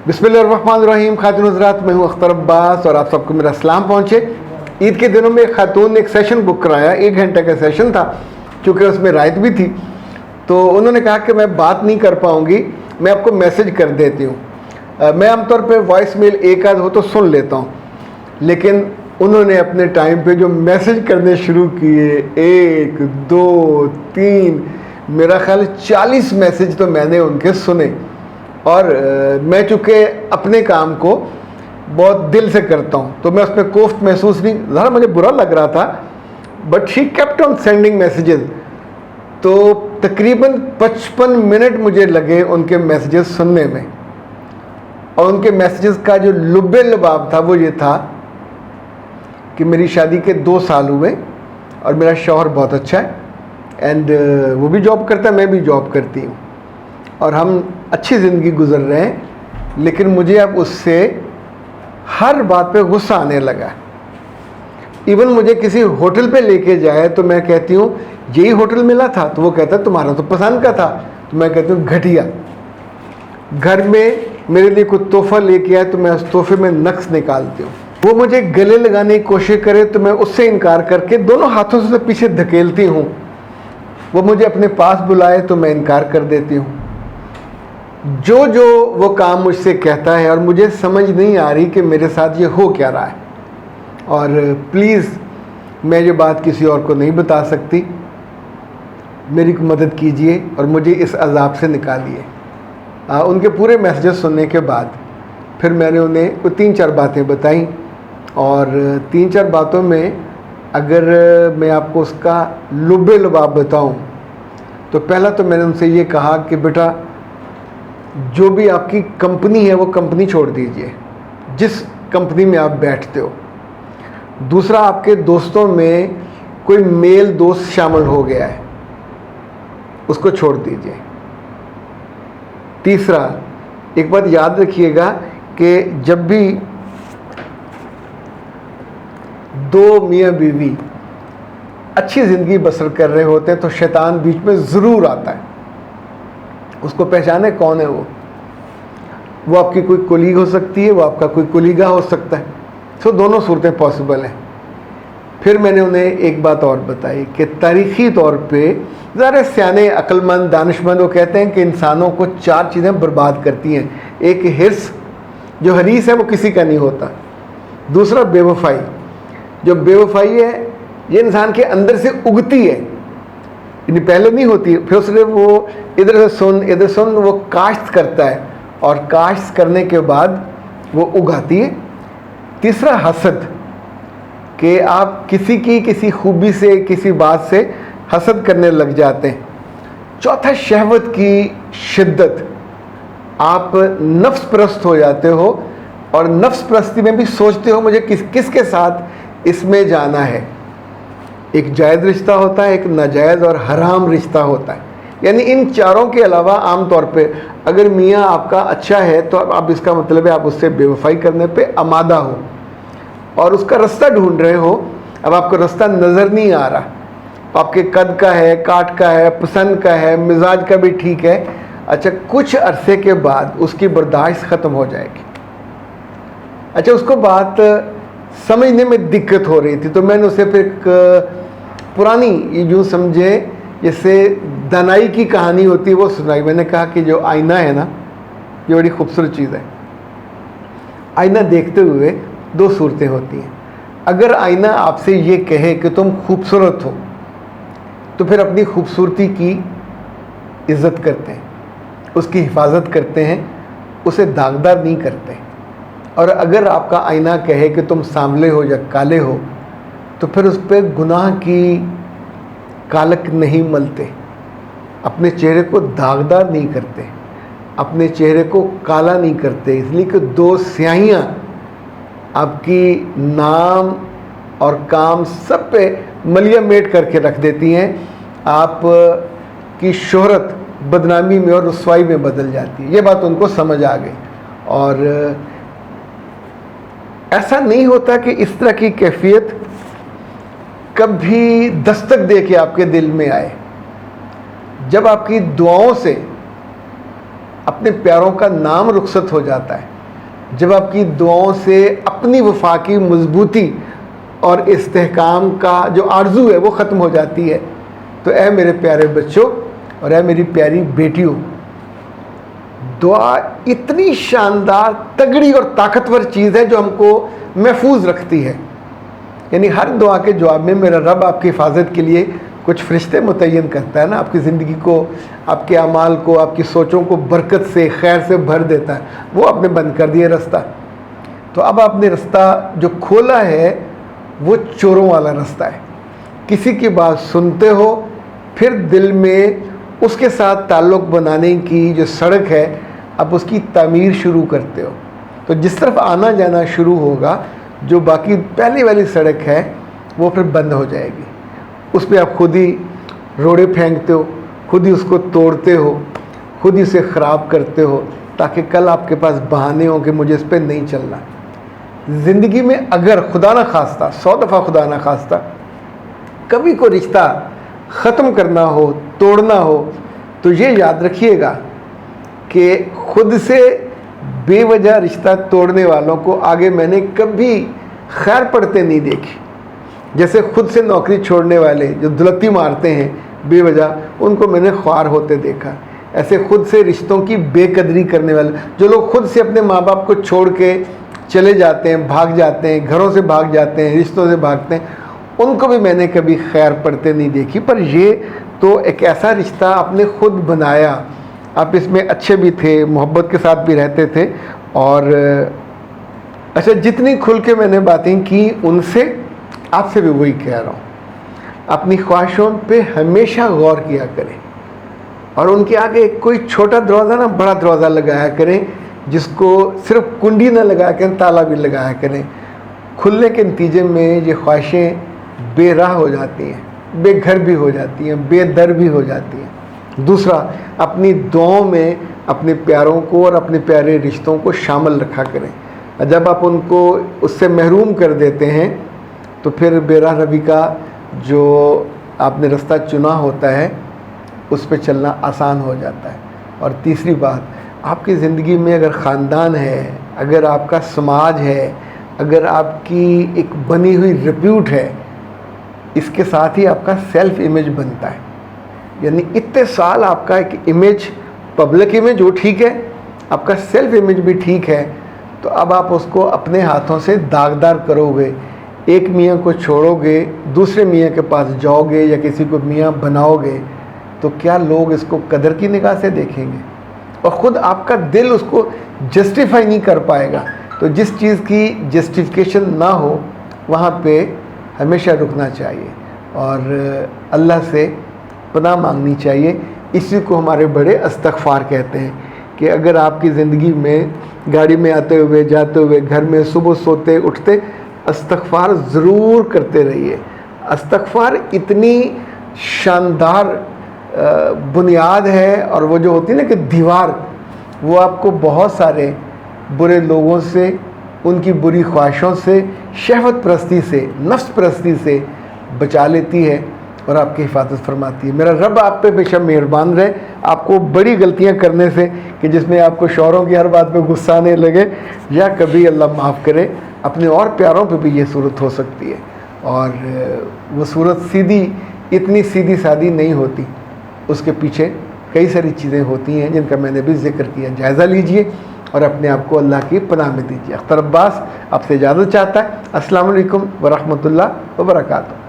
बिस्मिल्लाहिर्रहमानिर्रहीम। खातून हज़रात, मैं हूँ अख्तर अब्बास और आप सबको मेरा सलाम पहुँचे। ईद के दिनों में एक खातून ने एक सेशन बुक कराया, 1 घंटे का सेशन था। चूँकि उसमें रायत भी थी तो उन्होंने कहा कि मैं बात नहीं कर पाऊँगी, मैं आपको मैसेज कर देती हूँ। मैं आमतौर पे वॉइस मेल एक आध हो तो सुन लेता हूँ, लेकिन उन्होंने अपने टाइम पे जो मैसेज करने शुरू किए, 1 2 3, मेरा ख्याल 40 मैसेज तो मैंने उनके सुने। और मैं चूँकि अपने काम को बहुत दिल से करता हूँ तो मैं उस पर कोफ्त महसूस नहीं, ज़रा मुझे बुरा लग रहा था, but she kept on sending messages. तो तकरीबन 55 मिनट मुझे लगे उनके मैसेजेस सुनने में। और उनके मैसेजेस का जो लुब्बे लबाब था वो ये था कि मेरी शादी के 2 साल हुए और मेरा शौहर बहुत अच्छा है एंड वो भी जॉब करता है, मैं भी जॉब करती हूँ और हम अच्छी ज़िंदगी गुजर रहे हैं। लेकिन मुझे अब उससे हर बात पे गुस्सा आने लगा। इवन मुझे किसी होटल पे लेके जाए तो मैं कहती हूँ यही होटल मिला था, तो वो कहता है तुम्हारा तो पसंद का था, तो मैं कहती हूँ घटिया। घर में मेरे लिए कोई तोहफा लेके आए तो मैं उस तोहफे में नक्स निकालती हूँ। वो मुझे गले लगाने की कोशिश करे तो मैं उससे इनकार करके दोनों हाथों से पीछे धकेलती हूँ। वो मुझे अपने पास बुलाए तो मैं इनकार कर देती हूँ। जो वो काम मुझसे कहता है और मुझे समझ नहीं आ रही कि मेरे साथ ये हो क्या रहा है। और प्लीज़, मैं ये बात किसी और को नहीं बता सकती, मेरी मदद कीजिए और मुझे इस अजाब से निकालिए। उनके पूरे मैसेजेस सुनने के बाद फिर मैंने उन्हें कोई 3-4 बातें बताई और 3-4 बातों में अगर मैं आपको उसका लुब्बे लुबाब बताऊं तो पहला तो मैंने उनसे ये कहा कि बेटा, जो भी आपकी कंपनी है वो कंपनी छोड़ दीजिए जिस कंपनी में आप बैठते हो। दूसरा, आपके दोस्तों में कोई मेल दोस्त शामिल हो गया है, उसको छोड़ दीजिए। तीसरा, एक बात याद रखिएगा कि जब भी 2 मियाँ बीवी अच्छी ज़िंदगी बसर कर रहे होते हैं तो शैतान बीच में ज़रूर आता है। उसको पहचाने कौन है वो आपकी कोई कोलीग हो सकती है, वो आपका कोई कोलीगा हो सकता है। तो दोनों सूरतें पॉसिबल हैं। फिर मैंने उन्हें एक बात और बताई कि तारीख़ी तौर पे ज़रा सियाने अक्लमंद दानिशमंद वो कहते हैं कि इंसानों को 4 चीज़ें बर्बाद करती हैं। एक हिर्स, जो हरीस है वो किसी का नहीं होता। दूसरा, बेवफाई, जो बेवफाई है ये इंसान के अंदर से उगती है, पहले नहीं होती, फिर उसने वो इधर से सुन वो काश्त करता है और काश्त करने के बाद वो उगाती है। तीसरा, हसद, कि आप किसी खूबी से, किसी बात से हसद करने लग जाते हैं। चौथा, शहवत की शिद्दत, आप नफ्स परस्त हो जाते हो और नफ्स परस्ती में भी सोचते हो मुझे किसके साथ इसमें जाना है। एक जायज़ रिश्ता होता है, एक नाजायज़ और हराम रिश्ता होता है। यानी इन चारों के अलावा आम तौर पे अगर मियाँ आपका अच्छा है तो आप इसका मतलब है आप उससे बेवफाई करने पे आमादा हो और उसका रास्ता ढूंढ रहे हो। अब आपको रास्ता नज़र नहीं आ रहा, आपके कद का है, काट का है, पसंद का है, मिजाज का भी ठीक है। अच्छा, कुछ अरसे के बाद उसकी बर्दाश्त ख़त्म हो जाएगी। अच्छा, उसको बात समझने में दिक्कत हो रही थी तो मैंने उसे फिर एक पुरानी, यूँ समझे जैसे दानाई की कहानी होती है, वो सुनाई। मैंने कहा कि जो आईना है ना, ये बड़ी खूबसूरत चीज़ है। आईना देखते हुए 2 सूरतें होती हैं। अगर आईना आपसे ये कहे कि तुम खूबसूरत हो तो फिर अपनी खूबसूरती की इज़्ज़त करते हैं, उसकी हिफाजत करते हैं, उसे दागदार नहीं करते। और अगर आपका आईना कहे कि तुम सांवले हो या काले हो तो फिर उस पर गुनाह की कालक नहीं मलते, अपने चेहरे को दागदार नहीं करते, अपने चेहरे को काला नहीं करते, इसलिए कि 2 स्याहियाँ आपकी नाम और काम सब पे मलिया मेट करके रख देती हैं। आप की शोहरत बदनामी में और रुसवाई में बदल जाती है। ये बात उनको समझ आ गई। और ऐसा नहीं होता कि इस तरह की कैफियत कभी दस्तक दे के आपके दिल में आए। जब आपकी दुआओं से अपने प्यारों का नाम रुखसत हो जाता है। जब आपकी दुआओं से अपनी वफा की मजबूती और इस्तेहकाम का जो आरजू है वो ख़त्म हो जाती है, तो ऐ मेरे प्यारे बच्चों और ऐ मेरी प्यारी बेटियों, दुआ इतनी शानदार, तगड़ी और ताकतवर चीज़ है जो हमको महफूज रखती है। यानी हर दुआ के जवाब में मेरा रब आपकी हिफाजत के लिए कुछ फरिश्ते मुतय्यन करता है ना, आपकी ज़िंदगी को, आपके अमाल को, आपकी सोचों को बरकत से, खैर से भर देता है। वो आपने बंद कर दिया रास्ता, तो अब आपने रास्ता जो खोला है वो चोरों वाला रास्ता है। किसी की बात सुनते हो, फिर दिल में उसके साथ ताल्लुक़ बनाने की जो सड़क है, अब उसकी तामीर शुरू करते हो। तो जिस तरफ आना जाना शुरू होगा, जो बाकी पहली वाली सड़क है वो फिर बंद हो जाएगी। उस पर आप खुद ही रोड़े फेंकते हो, खुद ही उसको तोड़ते हो, खुद ही उसे ख़राब करते हो, ताकि कल आपके पास बहाने हो कि मुझे इस पर नहीं चलना। ज़िंदगी में अगर खुदा न खास्ता, 100 दफ़ा खुदा न खास्ता, कभी कोई रिश्ता ख़त्म करना हो, तोड़ना हो, तो ये याद रखिएगा कि खुद से बेवजह रिश्ता तोड़ने वालों को आगे मैंने कभी खैर पड़ते नहीं देखी। जैसे खुद से नौकरी छोड़ने वाले जो दुलत्ती मारते हैं बेवजह, उनको मैंने ख्वार होते देखा। ऐसे खुद से रिश्तों की बेकदरी करने वाले, जो लोग खुद से अपने माँ बाप को छोड़ के चले जाते हैं, भाग जाते हैं, घरों से भाग जाते हैं, रिश्तों से भागते हैं, उनको भी मैंने कभी खैर पड़ते नहीं देखी। पर ये तो एक ऐसा रिश्ता आपने खुद बनाया, आप इसमें अच्छे भी थे, मोहब्बत के साथ भी रहते थे। और अच्छा, जितनी खुल के मैंने बातें की उनसे आपसे भी वही कह रहा हूँ, अपनी ख्वाहिशों पे हमेशा गौर किया करें और उनके आगे कोई छोटा दरवाज़ा ना बड़ा दरवाज़ा लगाया करें, जिसको सिर्फ कुंडी ना लगाया करें, ताला भी लगाया करें। खुलने के नतीजे में ये ख्वाहिशें बेराह हो जाती हैं, बेघर भी हो जाती हैं, बेदर भी हो जाती हैं। दूसरा, अपनी दुआओं में अपने प्यारों को और अपने प्यारे रिश्तों को शामिल रखा करें। जब आप उनको उससे महरूम कर देते हैं तो फिर बेराह रवी का जो आपने रास्ता चुना होता है उस पर चलना आसान हो जाता है। और तीसरी बात, आपकी ज़िंदगी में अगर ख़ानदान है, अगर आपका समाज है, अगर आपकी एक बनी हुई रिप्यूट है, इसके साथ ही आपका सेल्फ इमेज बनता है। यानी इतने साल आपका एक इमेज, पब्लिक इमेज वो ठीक है, आपका सेल्फ इमेज भी ठीक है, तो अब आप उसको अपने हाथों से दागदार करोगे। एक मियाँ को छोड़ोगे, दूसरे मियाँ के पास जाओगे या किसी को मियाँ बनाओगे, तो क्या लोग इसको कदर की निगाह से देखेंगे? और ख़ुद आपका दिल उसको जस्टिफाई नहीं कर पाएगा। तो जिस चीज़ की जस्टिफिकेशन ना हो वहाँ पे हमेशा रुकना चाहिए और अल्लाह से पनाह मांगनी चाहिए। इसी को हमारे बड़े इस्तग़फ़ार कहते हैं कि अगर आपकी ज़िंदगी में गाड़ी में आते हुए, जाते हुए, घर में सुबह सोते उठते इस्तग़फ़ार ज़रूर करते रहिए। इस्तग़फ़ार इतनी शानदार बुनियाद है, और वो जो होती है ना कि दीवार, वो आपको बहुत सारे बुरे लोगों से, उनकी बुरी ख्वाहिशों से, शहवत परस्ती से, नफ्स परस्ती से बचा लेती है और आपकी हिफाजत फरमाती है। मेरा रब आप पे बेशक मेहरबान रहे, आपको बड़ी गलतियां करने से कि जिसमें आपको शौहरों की हर बात पे गुस्सा आने लगे, या कभी अल्लाह माफ़ करे अपने और प्यारों पे भी ये सूरत हो सकती है। और वो सूरत सीधी, इतनी सीधी सादी नहीं होती, उसके पीछे कई सारी चीज़ें होती हैं जिनका मैंने भी जिक्र किया। जायज़ा लीजिए और अपने आप को अल्लाह की पनाह में दीजिए। अख्तर अब्बास आपसे इजाज़त चाहता है। अस्सलाम वालेकुम व रहमतुल्लाह व बरकातहू।